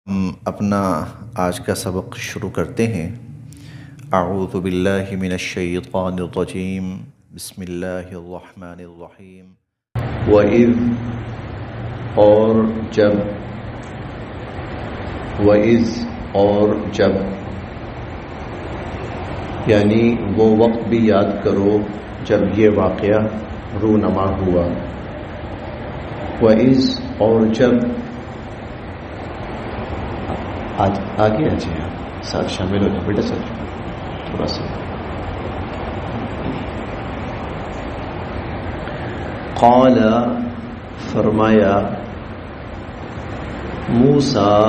ہم اپنا آج کا سبق شروع کرتے ہیں۔ اعوذ باللہ من الشیطان الرجیم، بسم اللہ الرحمن الرحیم۔ وَإِذْ اور جب، وَإِذْ اور جب، یعنی وہ وقت بھی یاد کرو جب یہ واقعہ رونما ہوا۔ وَإِذْ اور جب، آگے آ جائیں، ساتھ شامل ہو جائیں بیٹا، ساتھ تھوڑا سا۔ قال فرمایا، موسیٰ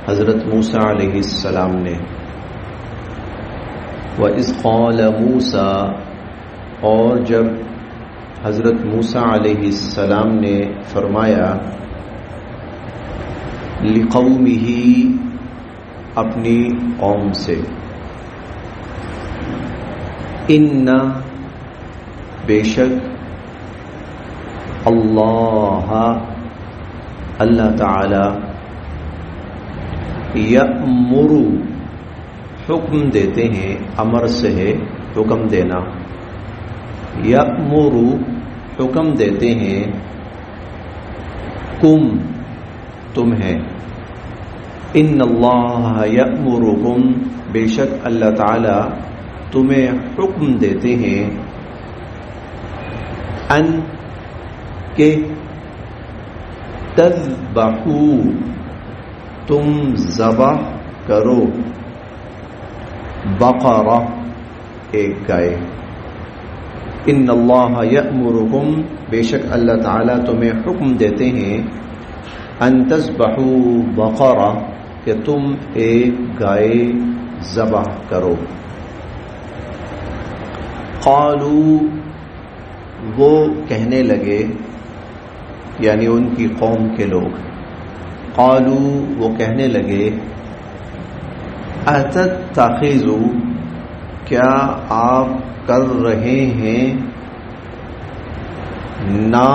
حضرت موسیٰ علیہ السلام نے، وَإِذْ قَالَ موسیٰ اور جب حضرت موسیٰ علیہ السلام نے فرمایا، لِقَوْمِهِ اپنی قوم سے، اِنَّ بے شک، اللہ تعالی، یأمر حکم دیتے ہیں، امر سے ہے حکم دینا، یأمر حکم دیتے ہیں، کم تمہیں، ان اللہ یأمرکم بے شک اللہ تعالی تمہیں حکم دیتے ہیں، ان کہ تذبحوا تم ذبح کرو، بقرہ ایک گائے، ان اللہ یأمرکم بے شک اللہ تعالی تمہیں حکم دیتے ہیں، ان تذبحوا بقرہ کہ تم ایک گائے ذبح کرو۔ قالوا وہ کہنے لگے، یعنی ان کی قوم کے لوگ، قالوا وہ کہنے لگے، اتتخذوا کیا آپ کر رہے ہیں نہ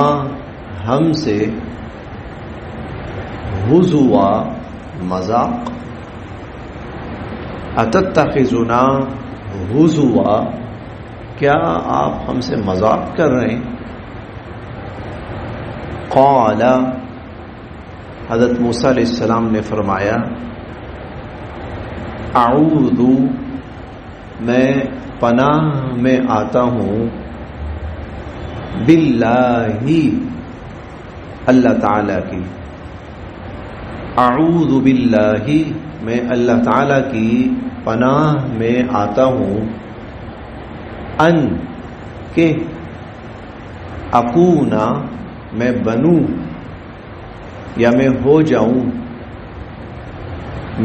ہم سے، ہزوا مذاق، اتتخذنا ہزوا کیا آپ ہم سے مذاق کر رہے ہیں؟ قال حضرت موسیٰ علیہ السلام نے فرمایا، اعوذ میں پناہ میں آتا ہوں، باللہ اللہ تعالی کی، اعوذ باللہ میں اللہ تعالی کی پناہ میں آتا ہوں، ان کہ اکونا میں بنوں یا میں ہو جاؤں،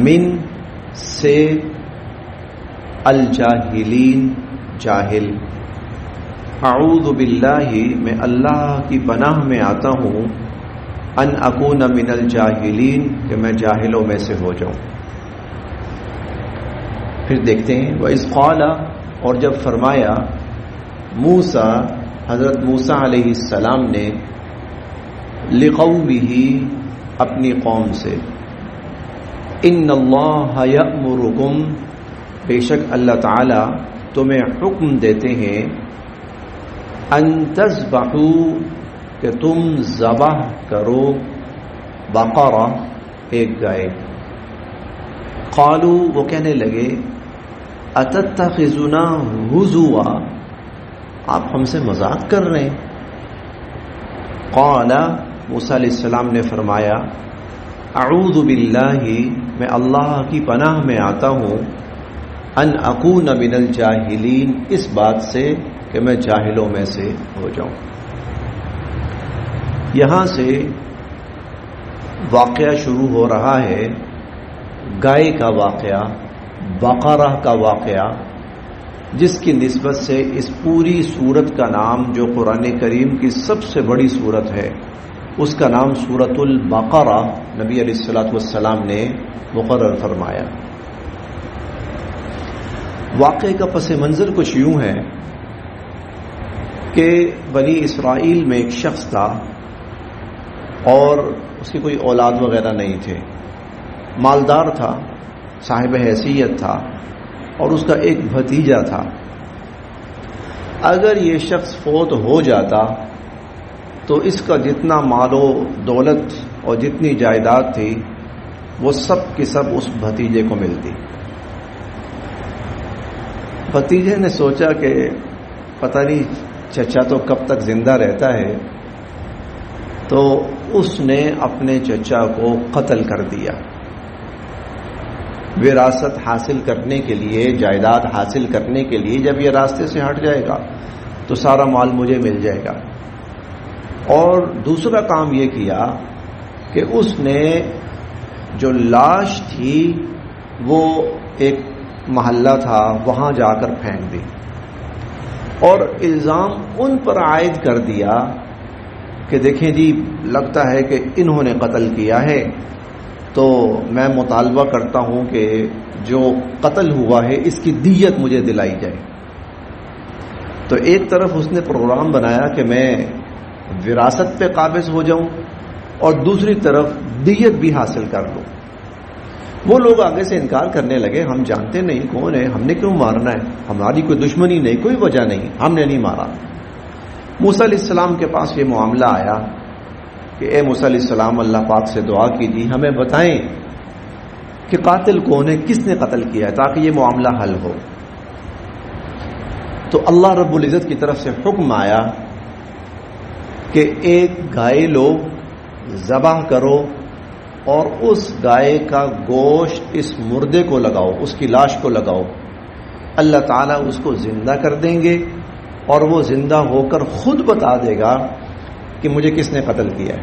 من سے الجاہلین جاہل، اعوذ باللہ میں اللہ کی پناہ میں آتا ہوں، ان اکون من الجاہلین کہ میں جاہلوں میں سے ہو جاؤں۔ پھر دیکھتے ہیں، وَإِذْ قَالَ اور جب فرمایا، موسیٰ حضرت موسیٰ علیہ السلام نے، لِقَوْمِهِ اپنی قوم سے، ان اللہ یأمرکم بے شک اللہ تعالی تمہیں حکم دیتے ہیں، ان تذبحوا کہ تم ذبح کرو، بقرہ ایک گائے۔ قالوا وہ کہنے لگے، اتتخذنا ہزوا آپ ہم سے مذاق کر رہے ہیں؟ قال موسیٰ علیہ السلام نے فرمایا، اعوذ باللہ میں اللہ کی پناہ میں آتا ہوں، ان اکون من الجاہلین اس بات سے کہ میں جاہلوں میں سے ہو جاؤں۔ یہاں سے واقعہ شروع ہو رہا ہے، گائے کا واقعہ، بقرہ کا واقعہ، جس کی نسبت سے اس پوری سورت کا نام جو قرآن کریم کی سب سے بڑی سورت ہے اس کا نام سورۃ البقرہ نبی علیہ الصلوۃ والسلام نے مقرر فرمایا۔ واقعے کا پس منظر کچھ یوں ہے کہ بنی اسرائیل میں ایک شخص تھا اور اس کی کوئی اولاد وغیرہ نہیں تھے، مالدار تھا، صاحب حیثیت تھا، اور اس کا ایک بھتیجا تھا۔ اگر یہ شخص فوت ہو جاتا تو اس کا جتنا مال و دولت اور جتنی جائیداد تھی وہ سب کی سب اس بھتیجے کو ملتی۔ بھتیجے نے سوچا کہ پتہ نہیں چچا تو کب تک زندہ رہتا ہے، تو اس نے اپنے چچا کو قتل کر دیا۔ وراثت حاصل کرنے کے لیے، جائیداد حاصل کرنے کے لیے، جب یہ راستے سے ہٹ جائے گا تو سارا مال مجھے مل جائے گا۔ اور دوسرا کام یہ کیا کہ اس نے جو لاش تھی وہ ایک محلہ تھا وہاں جا کر پھینک دی، اور الزام ان پر عائد کر دیا کہ دیکھیں جی لگتا ہے کہ انہوں نے قتل کیا ہے، تو میں مطالبہ کرتا ہوں کہ جو قتل ہوا ہے اس کی دیت مجھے دلائی جائے۔ تو ایک طرف اس نے پروگرام بنایا کہ میں وراثت پہ قابض ہو جاؤں اور دوسری طرف دیت بھی حاصل کر لوں۔ وہ لوگ آگے سے انکار کرنے لگے، ہم جانتے نہیں کون ہے، ہم نے کیوں مارنا ہے، ہماری کوئی دشمنی نہیں، کوئی وجہ نہیں، ہم نے نہیں مارا۔ موسیٰ علیہ السلام کے پاس یہ معاملہ آیا کہ اے موسیٰ علیہ السلام، اللہ پاک سے دعا کیجیے، ہمیں بتائیں کہ قاتل کون ہے، کس نے قتل کیا ہے، تاکہ یہ معاملہ حل ہو۔ تو اللہ رب العزت کی طرف سے حکم آیا کہ ایک گائے لو، ذبح کرو، اور اس گائے کا گوشت اس مردے کو لگاؤ، اس کی لاش کو لگاؤ، اللہ تعالیٰ اس کو زندہ کر دیں گے، اور وہ زندہ ہو کر خود بتا دے گا کہ مجھے کس نے قتل کیا ہے۔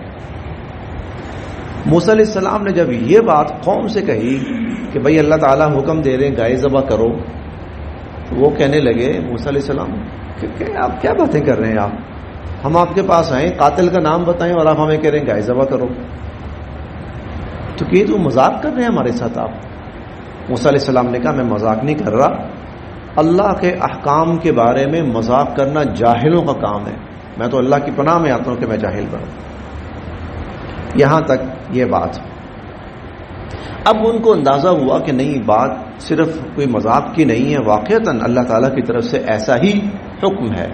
موسیٰ علیہ السلام نے جب یہ بات قوم سے کہی کہ بھئی اللہ تعالیٰ حکم دے رہے ہیں گائے ذبح کرو، تو وہ کہنے لگے موسیٰ علیہ السلام کہ آپ کیا باتیں کر رہے ہیں، آپ ہم آپ کے پاس آئیں، قاتل کا نام بتائیں اور آپ ہمیں کہہ رہے ہیں گائے ذبح کرو، تو کہ تو مذاق کر رہے ہیں ہمارے ساتھ آپ۔ موسیٰ علیہ السلام نے کہا میں مذاق نہیں کر رہا، اللہ کے احکام کے بارے میں مذاق کرنا جاہلوں کا کام ہے، میں تو اللہ کی پناہ میں آتا ہوں کہ میں جاہل بنوں۔ یہاں تک یہ بات۔ اب ان کو اندازہ ہوا کہ نہیں، بات صرف کوئی مذاق کی نہیں ہے، واقعتاً اللہ تعالیٰ کی طرف سے ایسا ہی حکم ہے۔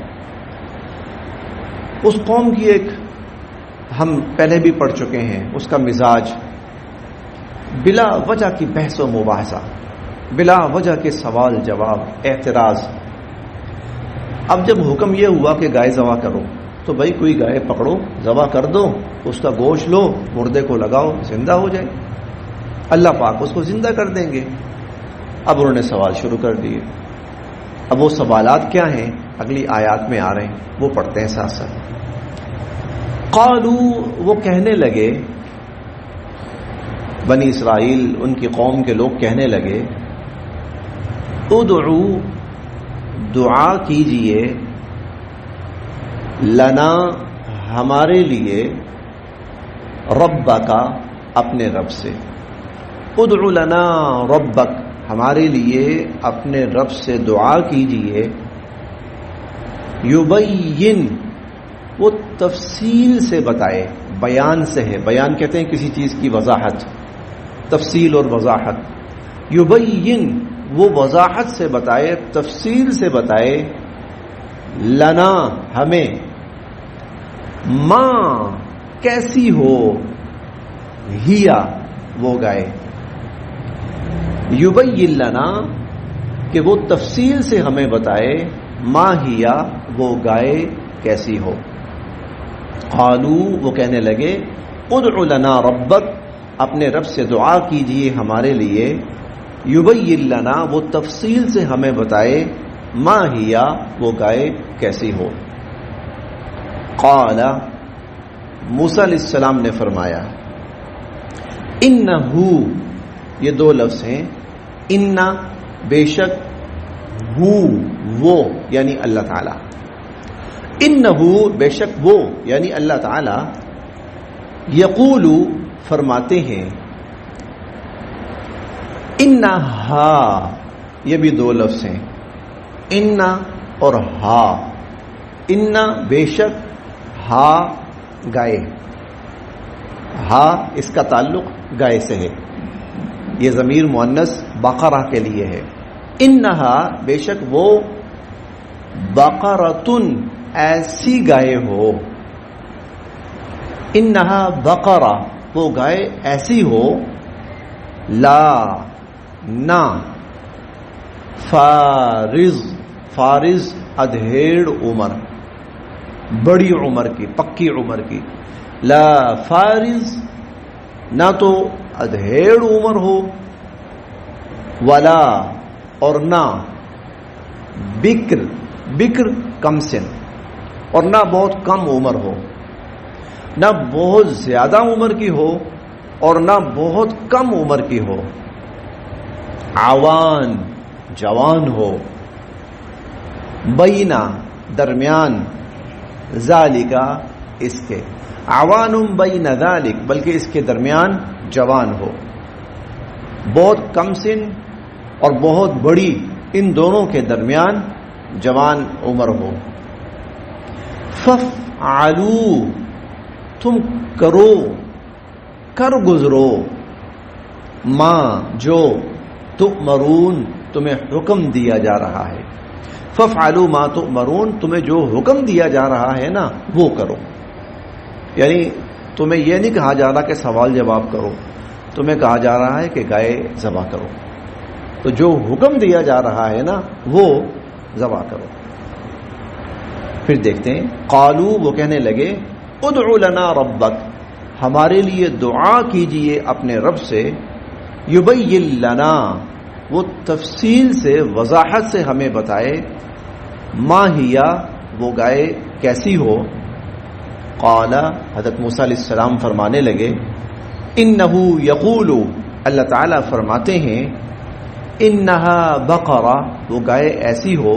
اس قوم کی ایک ہم پہلے بھی پڑھ چکے ہیں، اس کا مزاج بلا وجہ کی بحث و مباحثہ، بلا وجہ کے سوال جواب، اعتراض۔ اب جب حکم یہ ہوا کہ گائے ذبح کرو، تو بھائی کوئی گائے پکڑو، ذبح کر دو، اس کا گوشت لو، مردے کو لگاؤ، زندہ ہو جائے، اللہ پاک اس کو زندہ کر دیں گے۔ اب انہوں نے سوال شروع کر دیے۔ اب وہ سوالات کیا ہیں اگلی آیات میں آ رہے ہیں، وہ پڑھتے ہیں ساتھ ساتھ۔ قالو، وہ کہنے لگے، بنی اسرائیل ان کی قوم کے لوگ کہنے لگے، ادعو، دعا کیجئے، لنا، ہمارے لیے، ربک، اپنے رب سے، ادعو لنا ربک، ہمارے لیے اپنے رب سے دعا کیجئے، یبین، وہ تفصیل سے بتائے، بیان سے ہے، بیان کہتے ہیں کسی چیز کی وضاحت، تفصیل اور وضاحت، یبین، وہ وضاحت سے بتائے، تفصیل سے بتائے، لنا، ہمیں، ماں، کیسی ہو، ہیا، وہ گائے، یبین لنا، کہ وہ تفصیل سے ہمیں بتائے، ماں ہیا، وہ گائے کیسی ہو۔ قالو، وہ کہنے لگے، ادعو لنا ربک، اپنے رب سے دعا کیجئے ہمارے لیے، یبین لنا، وہ تفصیل سے ہمیں بتائے، ما ہیا، وہ گائے کیسی ہو۔ قال، موسیٰ علیہ السلام نے فرمایا، انہو، یہ دو لفظ ہیں، انا، بے شک، ہو، وہ، یعنی اللہ تعالی، انہو، بے شک وہ، یعنی اللہ تعالی، یقول، فرماتے ہیں، انہا، یہ بھی دو لفظ ہیں، انا اور ہا، انا، بے شک، ہا، گائے، ہا اس کا تعلق گائے سے ہے، یہ ضمیر مؤنث بقرہ کے لیے ہے. انہا بے شک وہ، بقرۃن ایسی گائے ہو، انہا بقرہ وہ گائے ایسی ہو، لا نہ، فارض فارض ادھیڑ عمر، بڑی عمر کی، پکی عمر کی، لا فارض نہ تو ادھیڑ عمر ہو، ولا اور نہ بکر، بکر کم سن، اور نہ بہت کم عمر ہو، نہ بہت زیادہ عمر کی ہو اور نہ بہت کم عمر کی ہو، عوان جوان ہو، بینا درمیان، ذالکا اس کے، عوان بین ذالک بلکہ اس کے درمیان جوان ہو، بہت کم سن اور بہت بڑی، ان دونوں کے درمیان جوان عمر ہو. فافعلوا تم کرو، کر گزرو، ماں جو تؤمرون تمہیں حکم دیا جا رہا ہے. فافعلوا ما تؤمرون تمہیں جو حکم دیا جا رہا ہے نا وہ کرو. یعنی تمہیں یہ نہیں کہا جا رہا کہ سوال جواب کرو، تمہیں کہا جا رہا ہے کہ گائے ذبح کرو. تو جو حکم دیا جا رہا ہے نا وہ ذبح کرو. پھر دیکھتے ہیں، قالوا وہ کہنے لگے، ادع لنا ربک ہمارے لیے دعا کیجئے اپنے رب سے، یبین لنا وہ تفصیل سے وضاحت سے ہمیں بتائے، ما ہیا وہ گائے کیسی ہو. قال حضرت موسیٰ علیہ السلام فرمانے لگے، انہو یقول اللہ تعالیٰ فرماتے ہیں، انہا بقرہ وہ گائے ایسی ہو،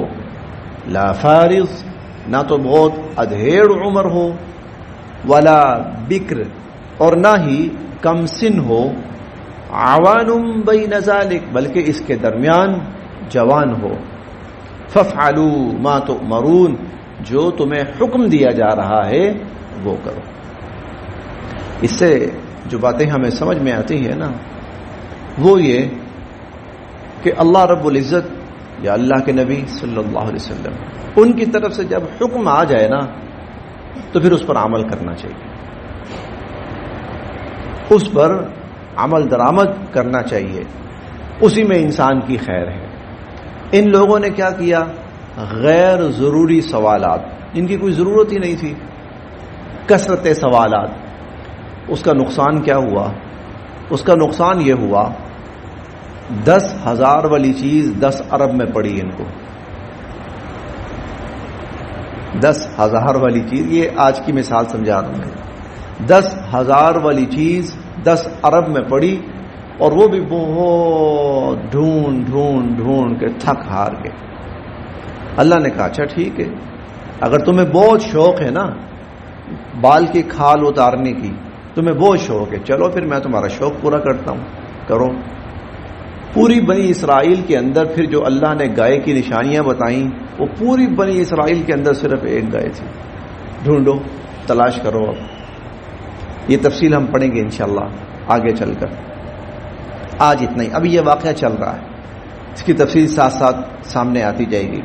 لا فارض نہ تو بہت ادھیڑ عمر ہو، ولا بکر اور نہ ہی کم سن ہو، عوان بین ذالک بلکہ اس کے درمیان جوان ہو. فافعلوا ما تؤمرون جو تمہیں حکم دیا جا رہا ہے وہ کرو. اس سے جو باتیں ہمیں سمجھ میں آتی ہیں نا وہ یہ کہ اللہ رب العزت یا اللہ کے نبی صلی اللہ علیہ وسلم ان کی طرف سے جب حکم آ جائے نا تو پھر اس پر عمل کرنا چاہیے، اس پر عمل درآمد کرنا چاہیے، اسی میں انسان کی خیر ہے. ان لوگوں نے کیا کیا؟ غیر ضروری سوالات جن کی کوئی ضرورت ہی نہیں تھی، کثرت سوالات. اس کا نقصان کیا ہوا؟ اس کا نقصان یہ ہوا 10,000 والی چیز 10 ارب میں پڑی ان کو. 10,000 والی چیز، یہ آج کی مثال سمجھا رہا ہوں، 10,000 والی چیز 10 ارب میں پڑی، اور وہ بھی بہت ڈھونڈ ڈھونڈ ڈھونڈ کے تھک ہار گئے. اللہ نے کہا اچھا ٹھیک ہے، اگر تمہیں بہت شوق ہے نا بال کی کھال اتارنے کی، تمہیں بہت شوق ہے، چلو پھر میں تمہارا شوق پورا کرتا ہوں، کرو. پوری بنی اسرائیل کے اندر پھر جو اللہ نے گائے کی نشانیاں بتائیں وہ پوری بنی اسرائیل کے اندر صرف ایک گائے تھی. ڈھونڈو، تلاش کرو. اب یہ تفصیل ہم پڑھیں گے انشاءاللہ آگے چل کر. آج اتنا ہی، ابھی یہ واقعہ چل رہا ہے، اس کی تفصیل ساتھ ساتھ سامنے آتی جائے گی.